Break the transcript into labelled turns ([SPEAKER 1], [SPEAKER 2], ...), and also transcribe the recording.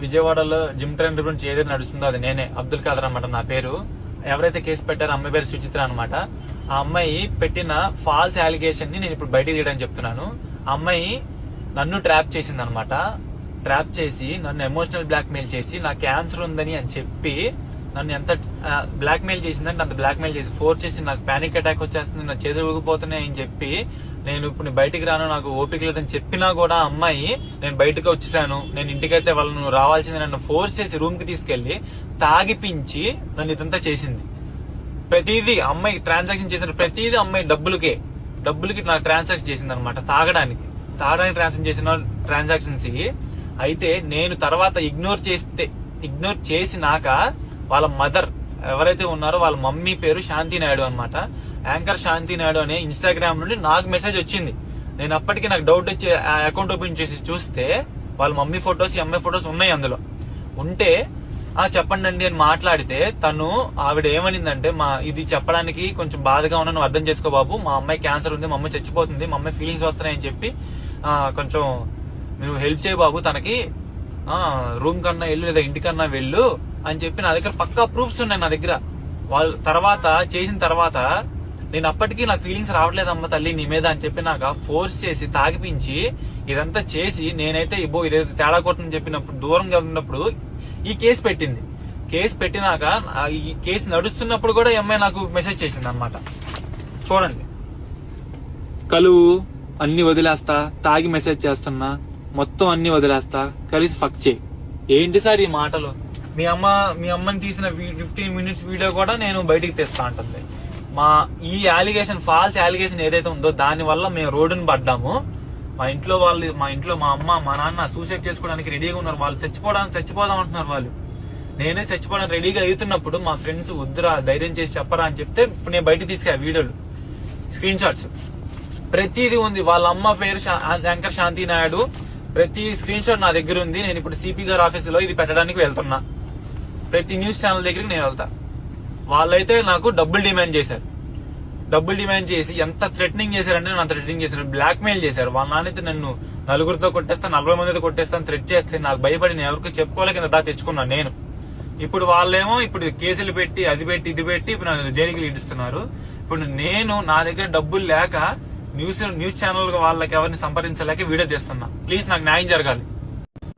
[SPEAKER 1] విజయవాడలో gym trainer గురించి ఏదైతే నడుస్తుందో అది నేనే. అబ్దుల్ ఖాదర్ అన్నమాట నా పేరు. ఎవరైతే కేసు పెట్టారో అమ్మాయి పేరు సుచిత్ర అనమాట. ఆ అమ్మాయి పెట్టిన ఫాల్స్ అలిగేషన్ ని నేను ఇప్పుడు బయటకు తీయడానికి చెప్తున్నాను. ఆ అమ్మాయి నన్ను ట్రాప్ చేసింది అనమాట. ట్రాప్ చేసి నన్ను ఎమోషనల్ బ్లాక్ మెయిల్ చేసి నాకు క్యాన్సర్ ఉందని అని చెప్పి నన్ను ఎంత బ్లాక్ మెయిల్ చేసిందంటే అంత బ్లాక్ మెయిల్ చేసి ఫోర్స్ చేసి నాకు పానిక్ అటాక్ వచ్చేస్తుంది, నా చేతులు ఊగిపోతున్నాయి అని చెప్పి నేను ఇప్పుడు బయటికి రాను, నాకు ఓపిక లేదని చెప్పినా కూడా అమ్మాయి నేను బయటకు వచ్చేసాను, నేను ఇంటికైతే వాళ్ళను రావాల్సింది నన్ను ఫోర్స్ చేసి రూమ్ కి తీసుకెళ్లి తాగిపించి నన్ను ఇదంతా చేసింది. ప్రతిదీ అమ్మాయి ట్రాన్సాక్షన్ చేసిన ప్రతిదీ అమ్మాయి డబ్బులకి నాకు ట్రాన్సాక్షన్ చేసింది అనమాట. తాగడానికి ట్రాన్సాక్షన్ చేసిన ట్రాన్సాక్షన్స్. అయితే నేను తర్వాత ఇగ్నోర్ చేసినాక వాళ్ళ మదర్ ఎవరైతే ఉన్నారో వాళ్ళ మమ్మీ పేరు శాంతి నాయుడు అనమాట. యాంకర్ శాంతి నాయుడు అనే ఇన్స్టాగ్రామ్ నుండి నాకు మెసేజ్ వచ్చింది. నేను అప్పటికి నాకు డౌట్ వచ్చి ఆ అకౌంట్ ఓపెన్ చేసి చూస్తే వాళ్ళ మమ్మీ ఫొటోస్ అమ్మాయి ఫొటోస్ ఉన్నాయి అందులో. ఉంటే చెప్పండి అండి అని మాట్లాడితే ఆవిడ ఏమనిందంటే, ఇది చెప్పడానికి కొంచెం బాధగా ఉన్నా, నువ్వు అర్థం చేసుకో బాబు, మా అమ్మాయి క్యాన్సర్ ఉంది, మా అమ్మాయి చచ్చిపోతుంది, మా అమ్మాయి ఫీలింగ్స్ వస్తున్నాయని చెప్పి కొంచెం నువ్వు హెల్ప్ చేయ బాబు, తనకి రూమ్ కన్నా వెళ్ళు లేదా ఇంటికన్నా వెళ్ళు అని చెప్పి నా దగ్గర పక్కా ప్రూఫ్స్ ఉన్నాయి నా దగ్గర. వాళ్ళు చేసిన తర్వాత నేను అప్పటికీ నాకు ఫీలింగ్స్ రావట్లేదమ్మ తల్లి నీ మీద అని చెప్పి నాకు ఫోర్స్ చేసి తాగిపించి ఇదంతా చేసి నేనైతే ఇదైతే తేడా కొట్టని చెప్పినప్పుడు దూరంగా ఉన్నప్పుడు ఈ కేసు పెట్టింది. కేసు పెట్టినాక ఈ కేసు నడుస్తున్నప్పుడు కూడా అమ్మాయి నాకు మెసేజ్ చేసింది అనమాట. చూడండి, కలువు అన్ని వదిలేస్తా, తాగి మెసేజ్ చేస్తున్నా, మొత్తం అన్ని వదిలేస్తా, కలిసి ఫక్ చేయి. ఏంటి సార్ ఈ మాటలు? మీ అమ్మని తీసిన 15 minutes వీడియో కూడా నేను బయటికి తెస్తా అంటుంది. ఈ ఫాల్స్ అలిగేషన్ ఏదైతే ఉందో దాని వల్ల మేము రోడ్డును పడ్డాము. మా ఇంట్లో మా అమ్మ మా నాన్న సూసైడ్ చేసుకోవడానికి రెడీగా ఉన్నారు. వాళ్ళు చచ్చిపోదాం అంటున్నారు. వాళ్ళు నేనే చచ్చిపోవడానికి రెడీగా అవుతున్నప్పుడు మా ఫ్రెండ్స్ వద్దురా, ధైర్యం చేసి చెప్పరా అని చెప్తే ఇప్పుడు నేను బయటకు తీసుకెళ్ళా వీడియోలు, స్క్రీన్ షాట్స్, ప్రతిదీ ఉంది. వాళ్ళ అమ్మ పేరు యాంకర్ శాంతి నాయుడు, ప్రతి స్క్రీన్ షాట్ నా దగ్గర ఉంది. నేను ఇప్పుడు సిపి గారి ఆఫీస్ లో ఇది పెట్టడానికి వెళ్తున్నా. ప్రతి న్యూస్ ఛానల్ దగ్గరికి నేను వెళ్తా. వాళ్ళైతే నాకు డబ్బులు డిమాండ్ చేసి ఎంత థ్రెటనింగ్ చేశారంటే నన్ను అంత థ్రెటనింగ్ చేశారు, బ్లాక్ మెయిల్ చేశారు. వాళ్ళ నాన్నైతే నన్ను 4 కొట్టేస్తాను, 40 మందితో కొట్టేస్తాను థ్రెట్ చేస్తే నాకు భయపడి నేను ఎవరికి చెప్పుకోలేక కింద తెచ్చుకున్నాను నేను. ఇప్పుడు వాళ్ళేమో ఇప్పుడు కేసులు పెట్టి ఇది పెట్టి ఇప్పుడు నన్ను జైలుకి ఇడుస్తున్నారు. ఇప్పుడు నా దగ్గర డబ్బులు లేక న్యూస్ ఛానల్ వాళ్ళకి ఎవరిని సంప్రదించలేక వీడియో చేస్తున్నా. ప్లీజ్ నాకు న్యాయం జరగాలి.